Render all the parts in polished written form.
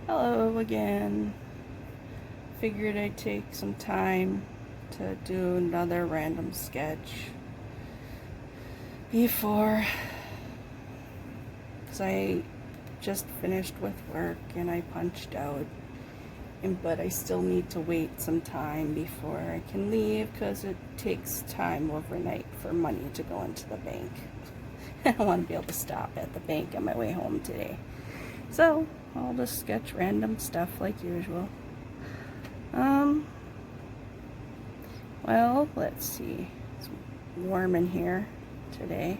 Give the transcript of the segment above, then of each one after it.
Hello again. Figured I'd take some time to do another random sketch before, because I just finished with work and I punched out, but I still need to wait some time before I can leave because it takes time overnight for money to go into the bank. I don't want to be able to stop at the bank on my way home today. So I'll just sketch random stuff like usual. Well, let's see. It's warm in here today.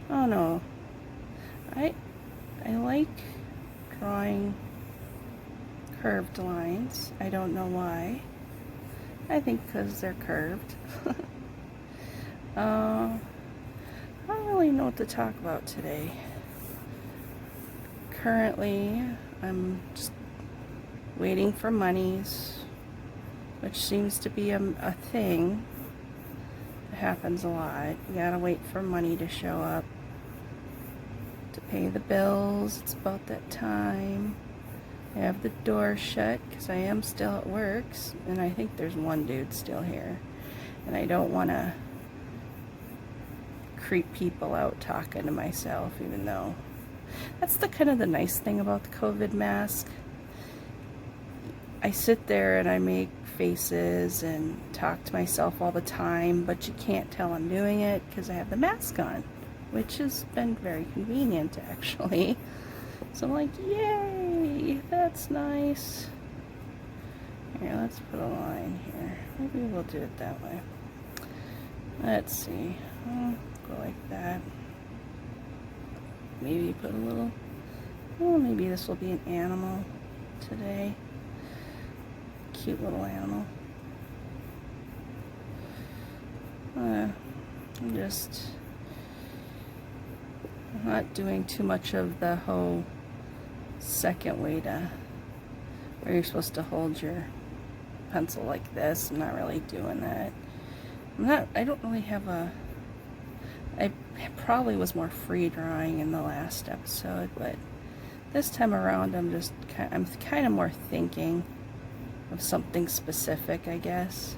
Oh no. I like drawing curved lines. I don't know why. I think because they're curved. I don't really know what to talk about today. Currently, I'm just waiting for monies, which seems to be a thing. It happens a lot. You gotta wait for money to show up to pay the bills. It's about that time. I have the door shut because I am still at work, and I think there's one dude still here, and I don't want to creep people out talking to myself, even though that's the kind of the nice thing about the COVID mask. I sit there and I make faces and talk to myself all the time, but you can't tell I'm doing it because I have the mask on, which has been very convenient actually. So I'm like, yay, that's nice. Here, let's put a line here. Maybe we'll do it that way. Let's see. Go like that. Maybe put a little, oh, maybe this will be an animal today. Cute little animal. I'm not doing too much of the whole second way to where you're supposed to hold your pencil like this. I'm not really doing that. I don't really have I probably was more free drawing in the last episode, but this time around I'm kind of more thinking of something specific, I guess,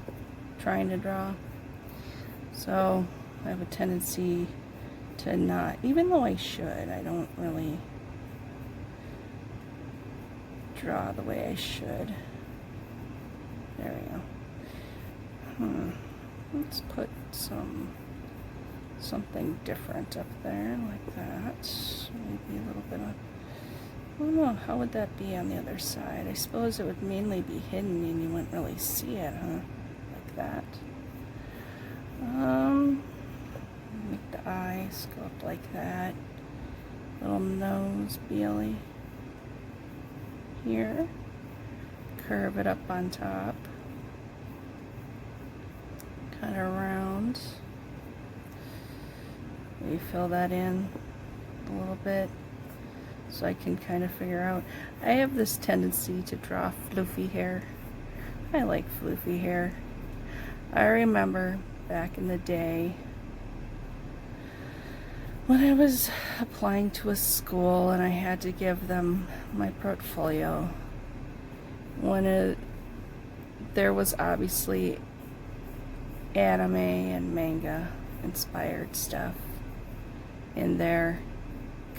trying to draw. So I have a tendency to not, even though I should, I don't really draw the way I should. There we go. Let's put something different up there like that. Maybe a little bit of, I don't know, how would that be on the other side? I suppose it would mainly be hidden and you wouldn't really see it, huh? Like that. Make the eyes go up like that. Little nose, Bailey. Here. Curve it up on top. Kind of round. Maybe fill that in a little bit so I can kind of figure out. I have this tendency to draw floofy hair. I like floofy hair. I remember back in the day when I was applying to a school and I had to give them my portfolio. There was obviously anime and manga inspired stuff in there,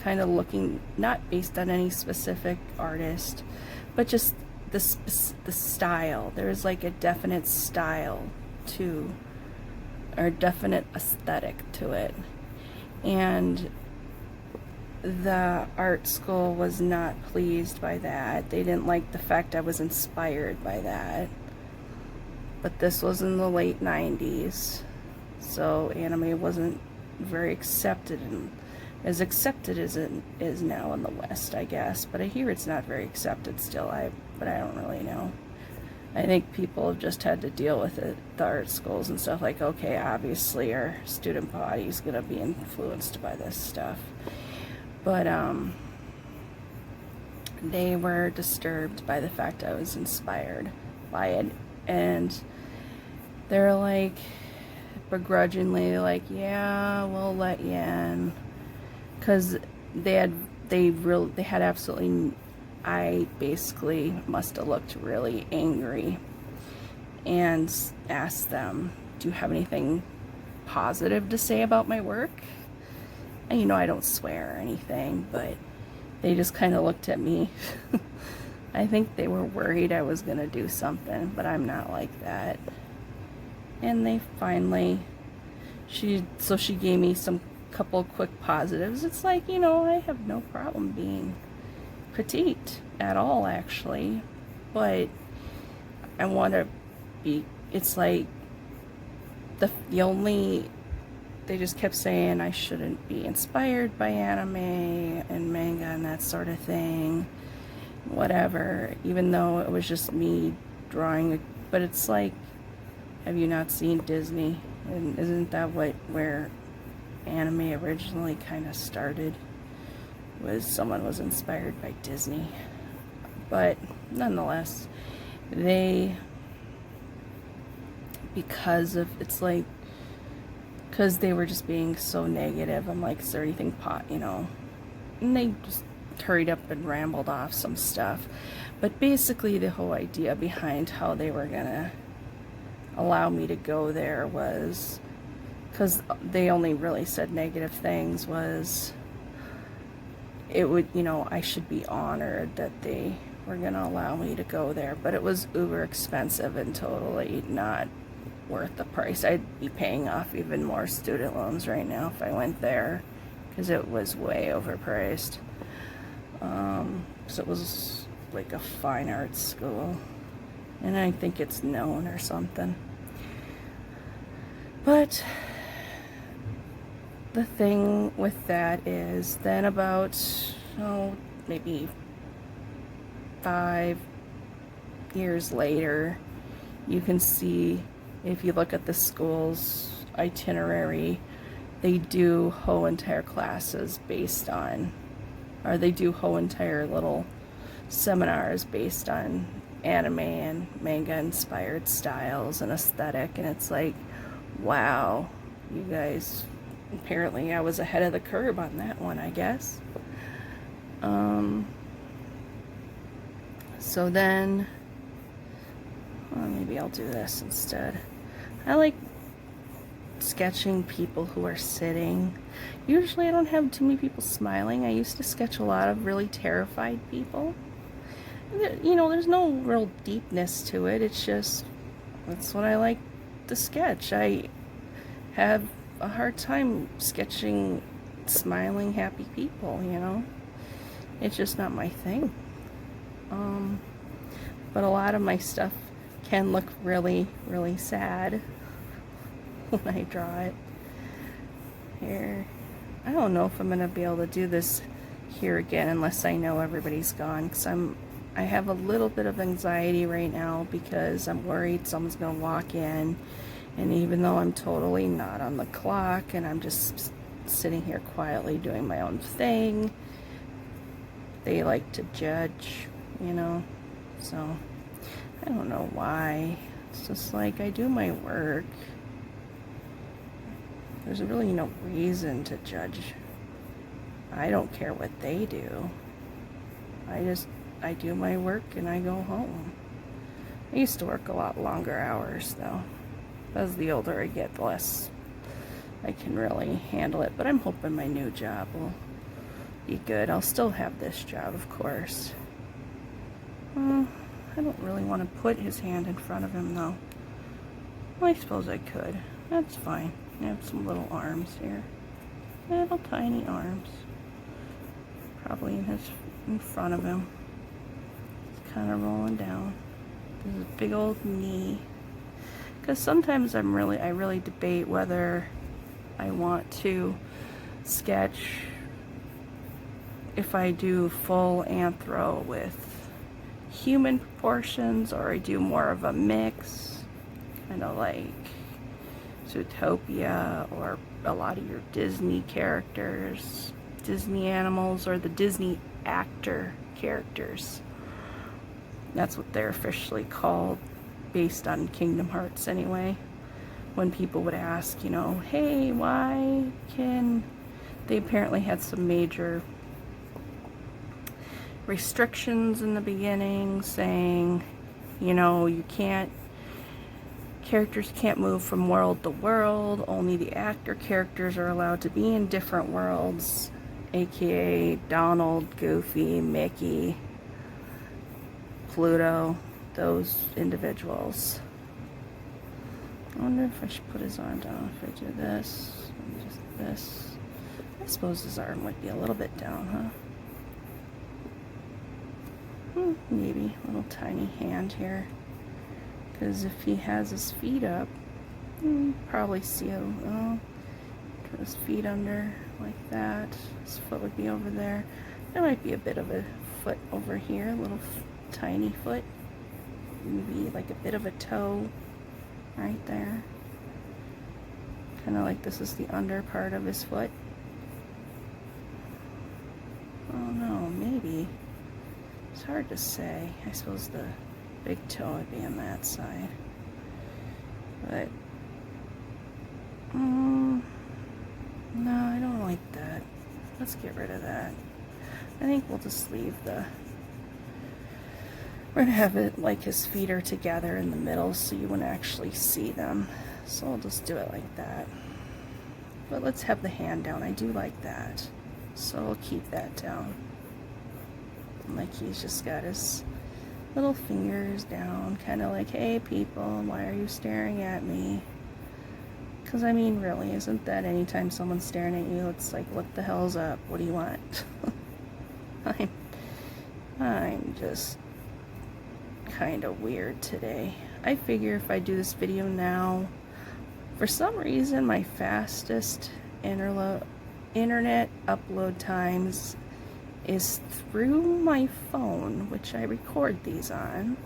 kind of looking not based on any specific artist, but just the style. There's like a definite style to, or definite aesthetic to it, and the art school was not pleased by that. They didn't like the fact I was inspired by that. But this was in the late 90s, so anime wasn't very accepted, and as accepted as it is now in the West, I guess. But I hear it's not very accepted still. But I don't really know. I think people have just had to deal with it, the art schools and stuff, like, okay, obviously our student body is going to be influenced by this stuff. But they were disturbed by the fact I was inspired by it, and they're like begrudgingly like, yeah, we'll let you in, because they had absolutely I basically must have looked really angry and asked them, do you have anything positive to say about my work? And you know, I don't swear or anything, but they just kind of looked at me. I think they were worried I was gonna do something, but I'm not like that. And they finally, she gave me some couple quick positives. It's like, you know, I have no problem being petite at all, actually, but I want to be, it's like the only, they just kept saying I shouldn't be inspired by anime and manga and that sort of thing, whatever, even though it was just me drawing. But it's like, have you not seen Disney? And isn't that where anime originally kind of started? Was someone was inspired by Disney. But nonetheless, because they were just being so negative, I'm like, is there anything you know? And they just hurried up and rambled off some stuff. But basically the whole idea behind how they were gonna allow me to go there was, because they only really said negative things, was it would, you know, I should be honored that they were gonna allow me to go there, but it was uber expensive and totally not worth the price. I'd be paying off even more student loans right now if I went there, because it was way overpriced. So it was like a fine arts school, and I think it's known or something. But the thing with that is, then about, maybe 5 years later, you can see, if you look at the school's itinerary, they do whole entire classes based on, or they do whole entire little seminars based on anime and manga inspired styles and aesthetic. And it's like, wow, you guys, apparently I was ahead of the curve on that one, I guess. So then, well, maybe I'll do this instead. I like sketching people who are sitting. Usually I don't have too many people smiling. I used to sketch a lot of really terrified people. You know, there's no real deepness to it. It's just, that's what I like to sketch. I have a hard time sketching smiling, happy people, you know? It's just not my thing. But a lot of my stuff can look really, really sad when I draw it. Here, I don't know if I'm gonna be able to do this here again unless I know everybody's gone, because I have a little bit of anxiety right now because I'm worried someone's gonna walk in, and even though I'm totally not on the clock and I'm just sitting here quietly doing my own thing, they like to judge, you know? So I don't know why. It's just like, I do my work. There's really no reason to judge. I don't care what they do. I do my work and I go home. I used to work a lot longer hours though. As the older I get, the less I can really handle it. But I'm hoping my new job will be good. I'll still have this job, of course. I don't really want to put his hand in front of him though. Well, I suppose I could. That's fine. I have some little arms here. Little tiny arms. Probably in front of him. It's kind of rolling down. There's a big old knee. Because sometimes I really debate whether I want to sketch, if I do full anthro with human proportions, or I do more of a mix, kind of like Zootopia or a lot of your Disney characters, Disney animals, or the Disney actor characters. That's what they're officially called, based on Kingdom Hearts anyway. When people would ask, you know, hey, why can... They apparently had some major restrictions in the beginning saying, you know, characters can't move from world to world, only the actor characters are allowed to be in different worlds, aka Donald, Goofy, Mickey, Pluto, those individuals. I wonder if I should put his arm down if I do this, and just this. I suppose his arm would be a little bit down, huh? Maybe a little tiny hand here. Because if he has his feet up, you probably see put his feet under like that. His foot would be over there. There might be a bit of a foot over here, a little tiny foot. Maybe like a bit of a toe right there. Kind of like this is the under part of his foot. Oh no, maybe. It's hard to say. I suppose the big toe would be on that side. But, no, I don't like that. Let's get rid of that. I think we'll just leave we're gonna have it like his feet are together in the middle so you wouldn't actually see them. So I'll just do it like that. But let's have the hand down. I do like that. So I'll keep that down. Like he's just got his little fingers down, kind of like, hey people, why are you staring at me? Because I mean, really, isn't that anytime someone's staring at you, it's like, what the hell's up? What do you want? I'm just kind of weird today. I figure if I do this video now, for some reason my fastest internet upload times is through my phone, which I record these on,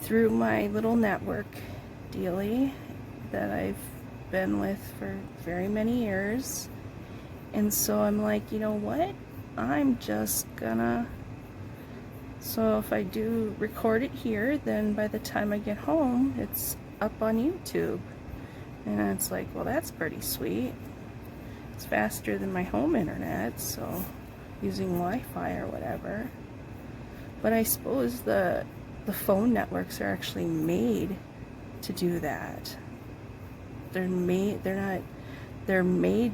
through my little network dealie that I've been with for very many years. And so I'm like, you know what? I'm just gonna, so if I do record it here, then by the time I get home, it's up on YouTube. And it's like, well, that's pretty sweet. It's faster than my home internet, so using Wi-Fi or whatever. But I suppose the phone networks are actually made to do that. They're made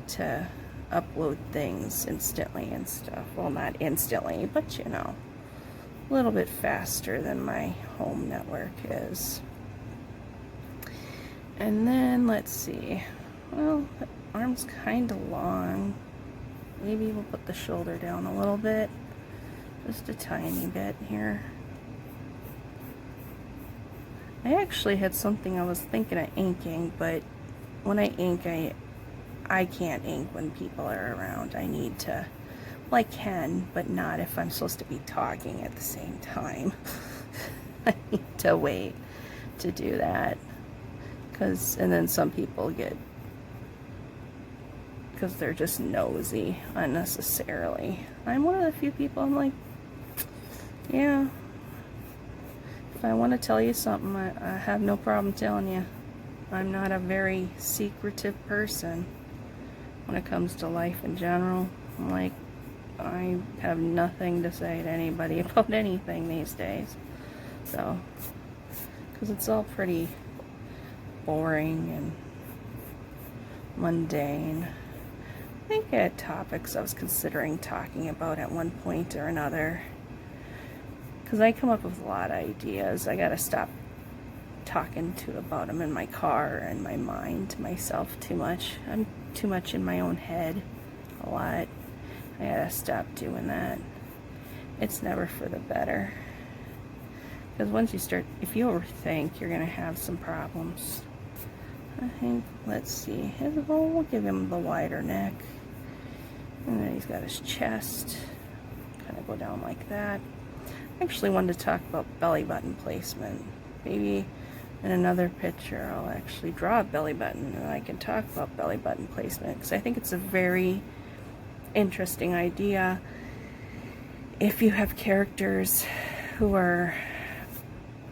to upload things instantly and stuff. Well, not instantly, but you know, a little bit faster than my home network is. And then let's see. Well, the arm's kind of long. Maybe we'll put the shoulder down a little bit, just a tiny bit here. I actually had something I was thinking of inking, but when I ink, I can't ink when people are around. I need to, well, I can, but not if I'm supposed to be talking at the same time. I need to wait to do that, and then some people get, because they're just nosy unnecessarily. I'm one of the few people, I'm like, yeah, if I want to tell you something, I have no problem telling you. I'm not a very secretive person when it comes to life in general. I'm like, I have nothing to say to anybody about anything these days. So, because it's all pretty boring and mundane. I think I had topics I was considering talking about at one point or another, because I come up with a lot of ideas. I gotta stop talking about them in my car and my mind to myself too much. I'm too much in my own head a lot. I gotta stop doing that. It's never for the better, because once you start, if you overthink, you're gonna have some problems. I think, let's see, we'll give him the wider neck, and then he's got his chest, kind of go down like that. I actually wanted to talk about belly button placement. Maybe in another picture I'll actually draw a belly button and I can talk about belly button placement, because I think it's a very interesting idea if you have characters who are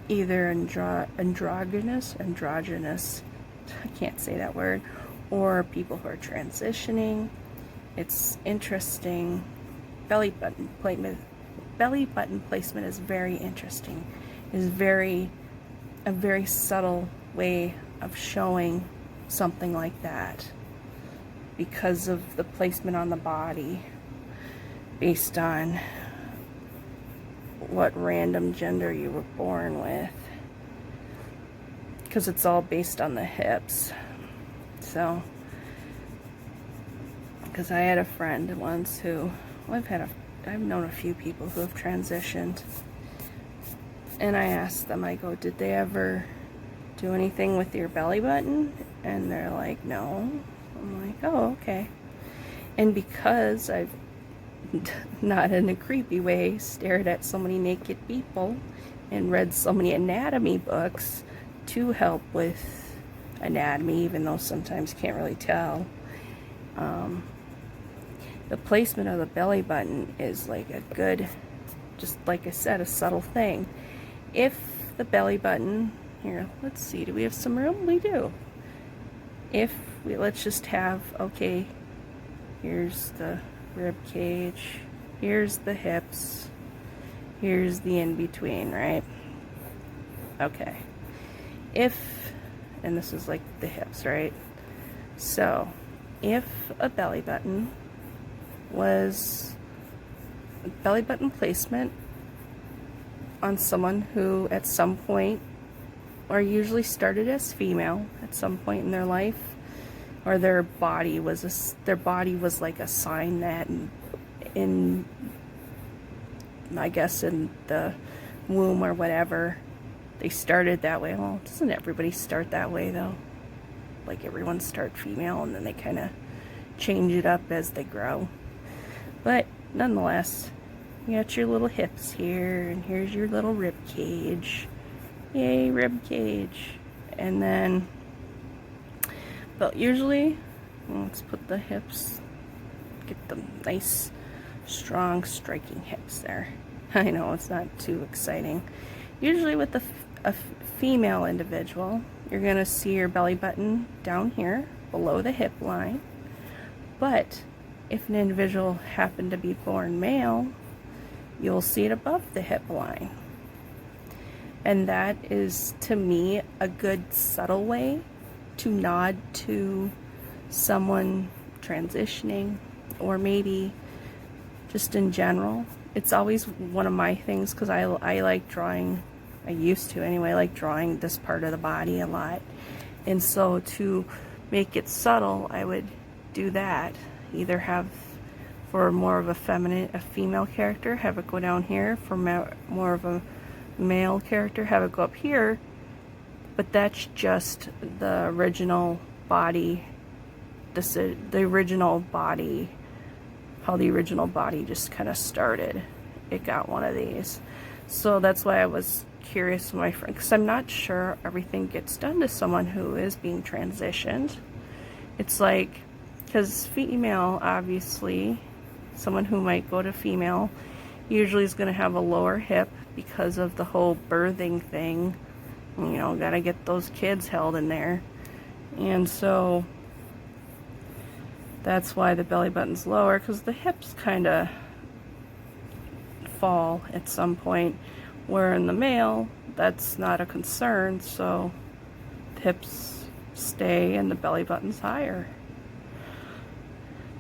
either androgynous, I can't say that word, or people who are transitioning. It's interesting. Belly button belly button placement is very interesting. Is a very subtle way of showing something like that because of the placement on the body based on what random gender you were born with, because it's all based on the hips. So because I had a friend once who, well, I've known a few people who have transitioned, and I asked them, I go, did they ever do anything with your belly button? And they're like, no. I'm like, oh, okay. And because I've not in a creepy way stared at so many naked people and read so many anatomy books to help with anatomy, even though sometimes can't really tell, the placement of the belly button is like a good, just like I said, a subtle thing. If the belly button, here, let's see, do we have some room? We do. If we, let's just have, okay, here's the rib cage, here's the hips, here's the in-between, right? Okay. If, and this is like the hips, right? So, if a belly button was belly button placement on someone who at some point, or usually started as female at some point in their life, or their body was like a sign that in I guess in the womb or whatever they started that way. Well, doesn't everybody start that way though? Like everyone start female and then they kind of change it up as they grow. But nonetheless, you got your little hips here, and here's your little rib cage. Yay, rib cage. And then, but usually, let's put the hips, get the nice, strong, striking hips there. I know it's not too exciting. Usually with a female individual, you're going to see your belly button down here, below the hip line. But if an individual happened to be born male, you'll see it above the hip line. And that is, to me, a good subtle way to nod to someone transitioning, or maybe just in general. It's always one of my things, because I like drawing, I used to anyway, like drawing this part of the body a lot. And so to make it subtle, I would do that. Either have, for more of a female character, have it go down here. For more of a male character, have it go up here. But that's just the original body, the original body, how the original body just kind of started. It got one of these. So that's why I was curious with my friend, because I'm not sure everything gets done to someone who is being transitioned. It's like, because female, obviously, someone who might go to female usually is going to have a lower hip because of the whole birthing thing. You know, got to get those kids held in there. And so that's why the belly button's lower, because the hips kind of fall at some point, where in the male, that's not a concern, so the hips stay and the belly button's higher.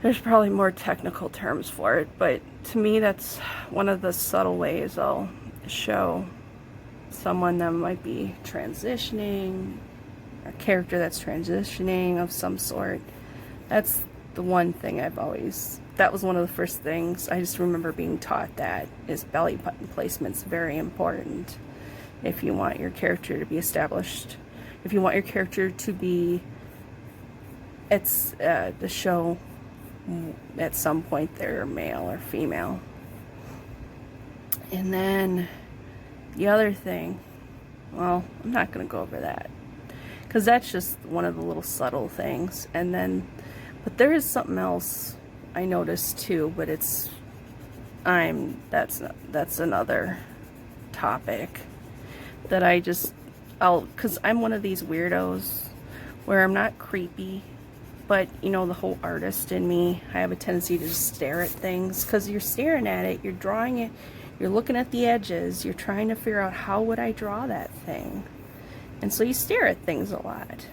There's probably more technical terms for it, but to me that's one of the subtle ways I'll show someone that might be transitioning, a character that's transitioning of some sort. That's the one thing I've always, that was one of the first things I just remember being taught, that is belly button placement's very important if you want your character to be established, if you want your character to be, it's the show at some point they're male or female. And then the other thing, well, I'm not going to go over that, because that's just one of the little subtle things. And then, but there is something else I noticed too, but it's, that's another topic that because I'm one of these weirdos where I'm not creepy, but you know, the whole artist in me, I have a tendency to just stare at things, because you're staring at it, you're drawing it, You're looking at the edges. You're trying to figure out, how would I draw that thing? And so you stare at things a lot.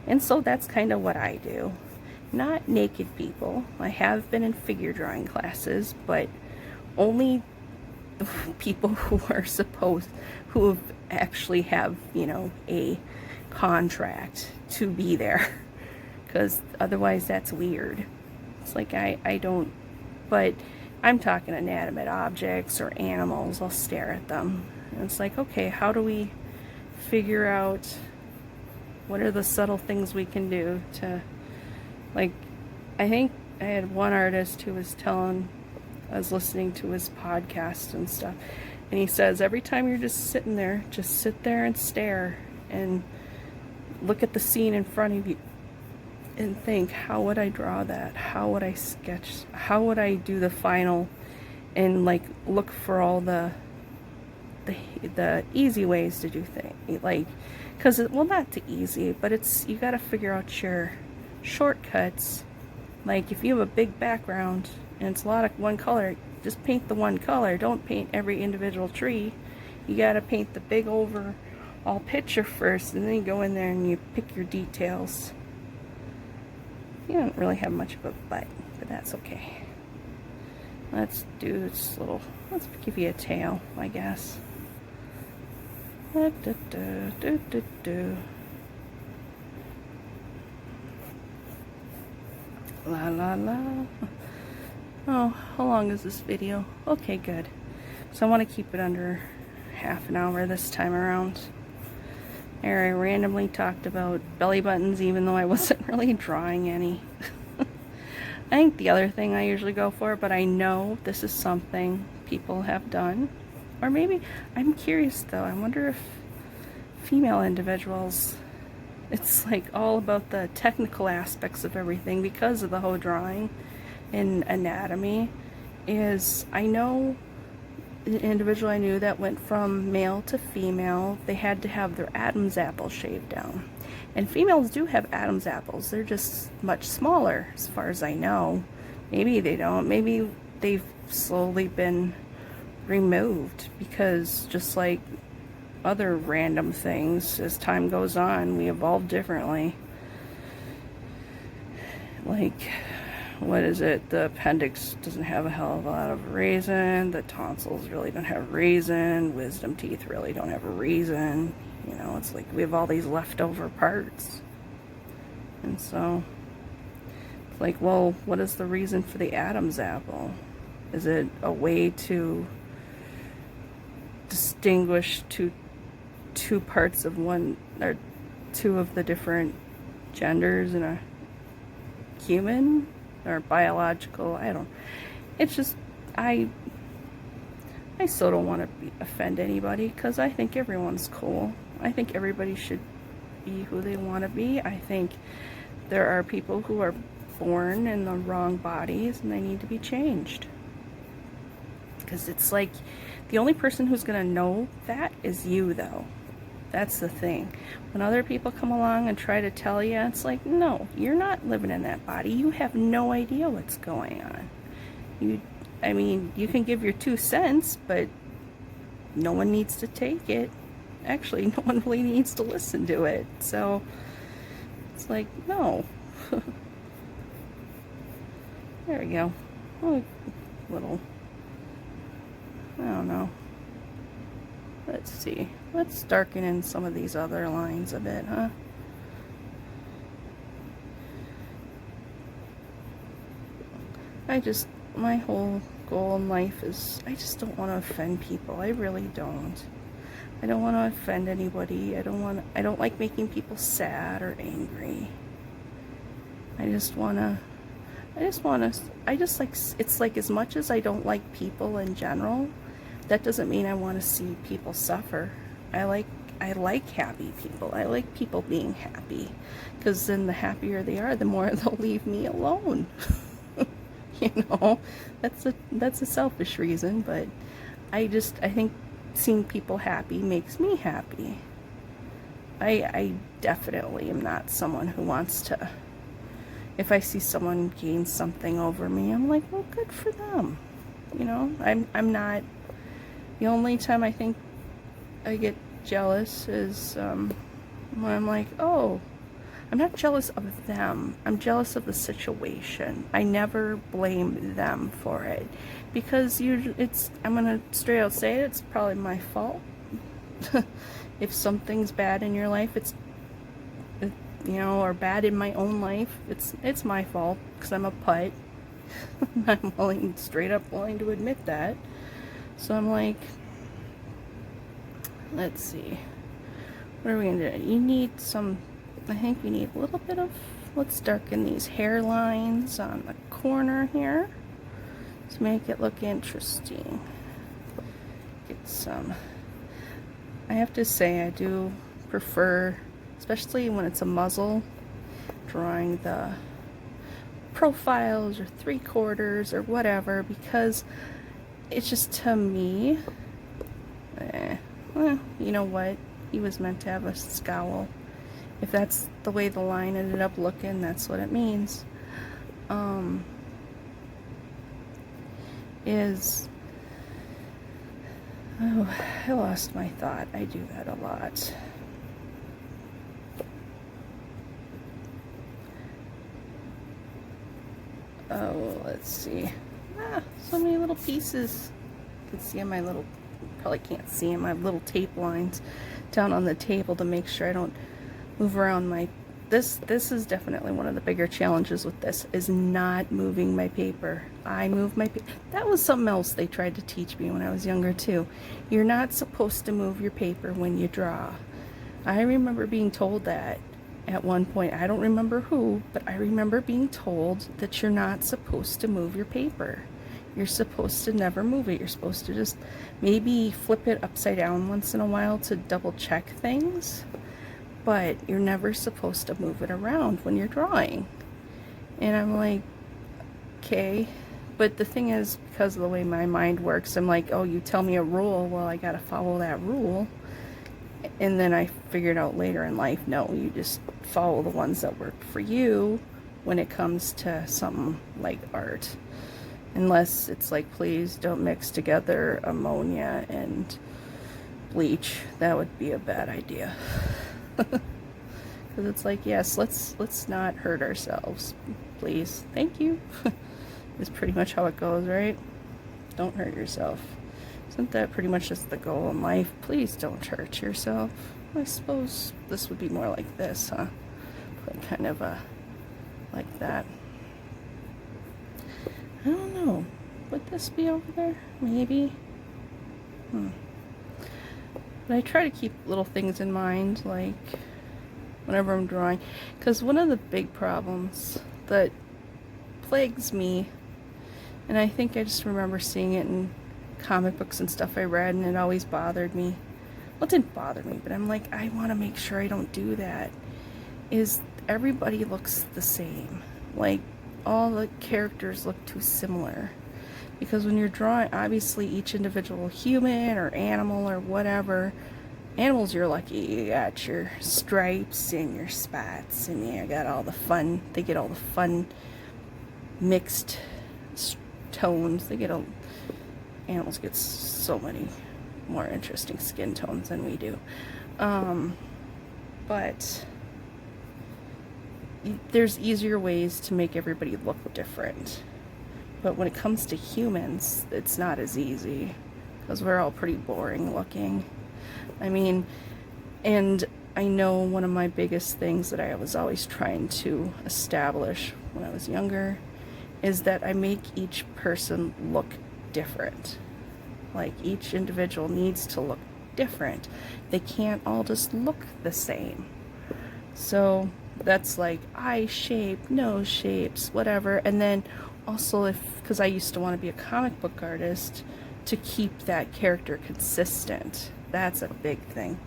And so that's kind of what I do. Not naked people. I have been in figure drawing classes, but only people who actually have, you know, a contract to be there. Because otherwise that's weird. It's like I don't, but I'm talking inanimate objects or animals. I'll stare at them. And it's like, okay, how do we figure out what are the subtle things we can do to, like, I think I had one artist who was telling, I was listening to his podcast and stuff, and he says every time you're just sitting there, just sit there and stare and look at the scene in front of you and think, how would I draw that? How would I sketch? How would I do the final? And like look for all the easy ways to do things, like, because well, not too easy, but it's, you got to figure out your shortcuts. Like if you have a big background and it's a lot of one color, just paint the one color. Don't paint every individual tree. You got to paint the big overall picture first, and then you go in there and you pick your details. You don't really have much of a butt, but that's okay. Let's do this little, let's give you a tail, I guess. La la la. Oh, how long is this video? Okay, good. So I want to keep it under half an hour this time around. There, I randomly talked about belly buttons even though I wasn't really drawing any. I think the other thing I usually go for, but I know this is something people have done. Or maybe, I'm curious though, I wonder if female individuals, it's like all about the technical aspects of everything because of the whole drawing and anatomy. Is, I know the individual I knew that went from male to female, they had to have their Adam's apple shaved down. And females do have Adam's apples. They're just much smaller as far as I know. Maybe they don't. Maybe they've slowly been removed because just like other random things, as time goes on, we evolve differently. Like, what is it? The appendix doesn't have a hell of a lot of reason. The tonsils really don't have reason. Wisdom teeth really don't have a reason. You know, it's like we have all these leftover parts. And so, it's like, well, what is the reason for the Adam's apple? Is it a way to distinguish two parts of one, or two of the different genders in a human? Or biological, I don't, it's just, I still don't want to offend anybody, because I think everyone's cool. I think everybody should be who they want to be. I think there are people who are born in the wrong bodies and they need to be changed. Because it's like, the only person who's going to know that is you, though. That's the thing. When other people come along and try to tell you, it's like, no, you're not living in that body. You have no idea what's going on. I mean, you can give your 2 cents, but no one needs to take it. Actually, no one really needs to listen to it. So, it's like, no. There we go. Oh, little, I don't know. Let's see. Let's darken in some of these other lines a bit, huh? My whole goal in life is, I just don't want to offend people. I really don't. I don't want to offend anybody. I don't like making people sad or angry. It's like, as much as I don't like people in general, that doesn't mean I want to see people suffer. I like happy people. I like people being happy, because then the happier they are, the more they'll leave me alone. You know, that's a selfish reason, but I think seeing people happy makes me happy. I definitely am not someone who wants to, if I see someone gain something over me, I'm like, well, good for them. You know, I'm not The only time I think I get jealous is when I'm like, oh, I'm not jealous of them. I'm jealous of the situation. I never blame them for it because I'm gonna straight out say it, it's probably my fault. If something's bad in your life, or bad in my own life, it's my fault because I'm a putt. I'm straight up willing to admit that. So I'm like, let's see, what are we gonna do? You need I think we need a little bit of, let's darken these hairlines on the corner here to make it look interesting. Get some, I have to say I do prefer, especially when it's a muzzle, drawing the profiles or 3/4 or whatever, because it's just, to me, well, you know what? He was meant to have a scowl. If that's the way the line ended up looking, that's what it means. Oh, I lost my thought. I do that a lot. Oh, let's see. So many little pieces. You can see my little, probably can't see them, I have little tape lines down on the table to make sure I don't move around my, this is definitely one of the bigger challenges with this, is not moving my paper. I move my paper. That was something else they tried to teach me when I was younger too. You're not supposed to move your paper when you draw. I remember being told that at one point. I don't remember who, but I remember being told that you're not supposed to move your paper. You're supposed to never move it. You're supposed to just maybe flip it upside down once in a while to double check things, but you're never supposed to move it around when you're drawing. And I'm like, okay. But the thing is, because of the way my mind works, I'm like, oh, you tell me a rule, well, I gotta follow that rule. And then I figured out later in life, no, you just follow the ones that work for you when it comes to something like art. Unless it's like, please don't mix together ammonia and bleach. That would be a bad idea. Because it's like, yes, let's not hurt ourselves, please. Thank you. Is pretty much how it goes, right? Don't hurt yourself. Isn't that pretty much just the goal in life? Please don't hurt yourself. I suppose this would be more like this, huh? Like kind of like that. I don't know. Would this be over there? Maybe. But I try to keep little things in mind, like whenever I'm drawing, because one of the big problems that plagues me, and I think I just remember seeing it in comic books and stuff I read, and it always bothered me. Well, it didn't bother me, but I'm like, I want to make sure I don't do that, is everybody looks the same. Like, all the characters look too similar. Because when you're drawing, obviously each individual human or animal or whatever, animals, you're lucky. You got your stripes and your spots, and you got all the fun, they get all the fun mixed tones. Animals get so many more interesting skin tones than we do. But there's easier ways to make everybody look different. But when it comes to humans, it's not as easy, because we're all pretty boring looking. I mean, and I know one of my biggest things that I was always trying to establish when I was younger is that I make each person look different. Like, each individual needs to look different. They can't all just look the same. So that's like eye shape, nose shapes, whatever. And then also, because I used to want to be a comic book artist, to keep that character consistent. That's a big thing.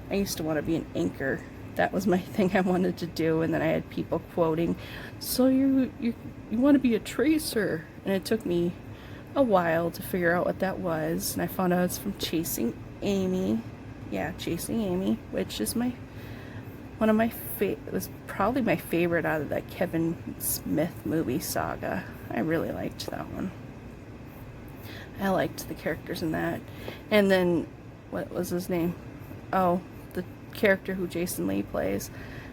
I used to want to be an inker. That was my thing I wanted to do. And then I had people quoting, so you want to be a tracer. And it took me a while to figure out what that was. And I found out it's from Chasing Amy. Yeah, Chasing Amy, which is one of my it was probably my favorite out of that Kevin Smith movie saga. I really liked that one. I liked the characters in that. And then, what was his name? Oh, the character who Jason Lee plays.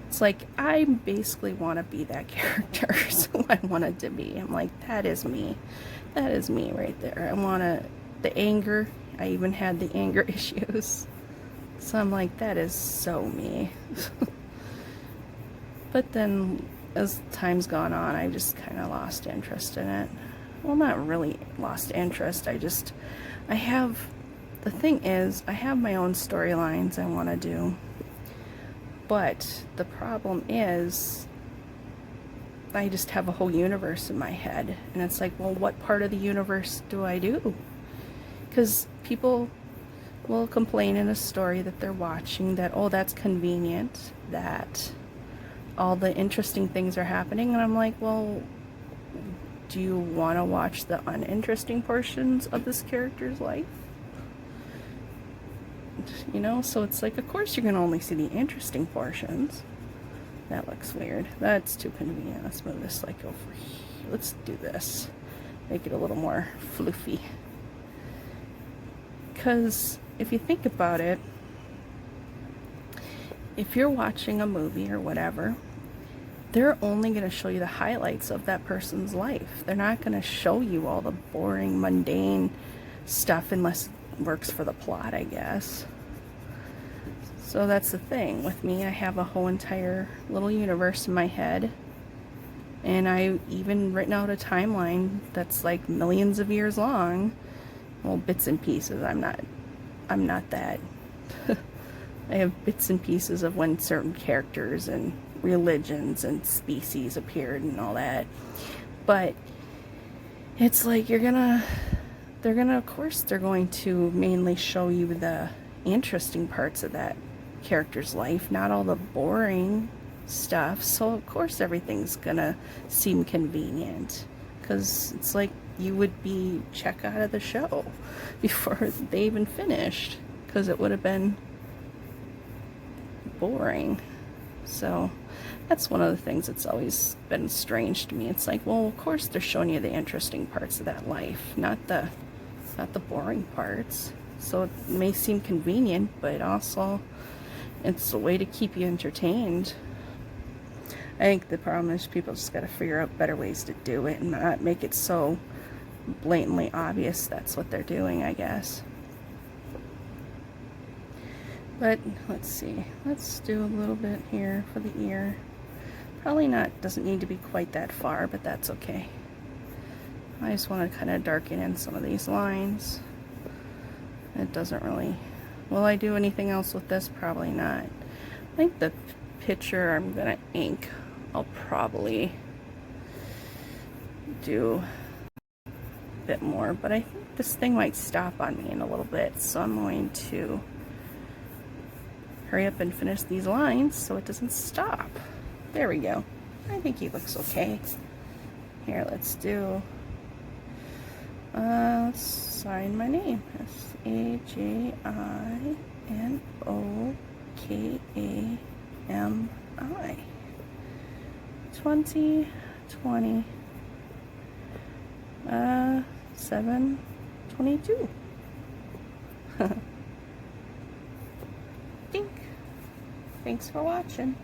It's like, I basically want to be that character. So I wanted to be. I'm like, that is me. That is me right there. I want to, the anger. I even had the anger issues. So I'm like, that is so me. But then, as time's gone on, I just kind of lost interest in it. Well, not really lost interest. The thing is, I have my own storylines I want to do. But the problem is, I just have a whole universe in my head. And it's like, well, what part of the universe do I do? Because people will complain in a story that they're watching that, oh, that's convenient, that all the interesting things are happening. And I'm like, well, do you want to watch the uninteresting portions of this character's life? You know, so it's like, of course you're going to only see the interesting portions. That looks weird. That's too convenient. Let's move this like over here. Let's do this. Make it a little more floofy. Because if you think about it, if you're watching a movie or whatever, they're only going to show you the highlights of that person's life. They're not going to show you all the boring, mundane stuff unless it works for the plot, I guess. So that's the thing with me. I have a whole entire little universe in my head. And I even written out a timeline that's like millions of years long. Well, bits and pieces. I'm not that. I have bits and pieces of when certain characters and religions and species appeared and all that. But it's like of course they're going to mainly show you the interesting parts of that character's life, not all the boring stuff. So of course everything's gonna seem convenient, because it's like you would be check out of the show before they even finished, because it would have been boring. So that's one of the things that's always been strange to me. It's like, well, of course they're showing you the interesting parts of that life, not the boring parts. So it may seem convenient, but also it's a way to keep you entertained. I think the problem is people just got to figure out better ways to do it and not make it so blatantly obvious that's what they're doing, I guess. But let's see. Let's do a little bit here for the ear. Probably not, doesn't need to be quite that far, but that's okay. I just want to kind of darken in some of these lines. It doesn't really... Will I do anything else with this? Probably not. I think the picture I'm going to ink, I'll probably do a bit more, but I think this thing might stop on me in a little bit, so I'm going to hurry up and finish these lines so it doesn't stop. There we go. I think he looks okay. Here, let's do... let's sign my name. S-A-J-I-N-O-K-A-M-I. 2020. 7/22. Dink. Thanks for watching.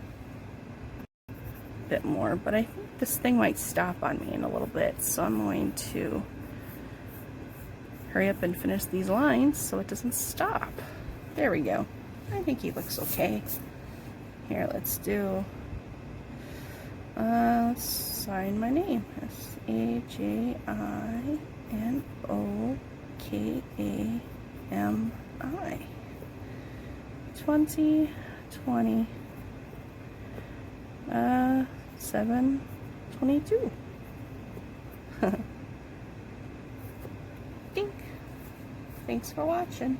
Bit more, but I think this thing might stop on me in a little bit, so I'm going to hurry up and finish these lines so it doesn't stop. There we go. I think he looks okay. Here, let's do... let's sign my name. S-A-J-I-N-O-K-A-M-I. 2020. 7/22. Dink. Thanks for watching.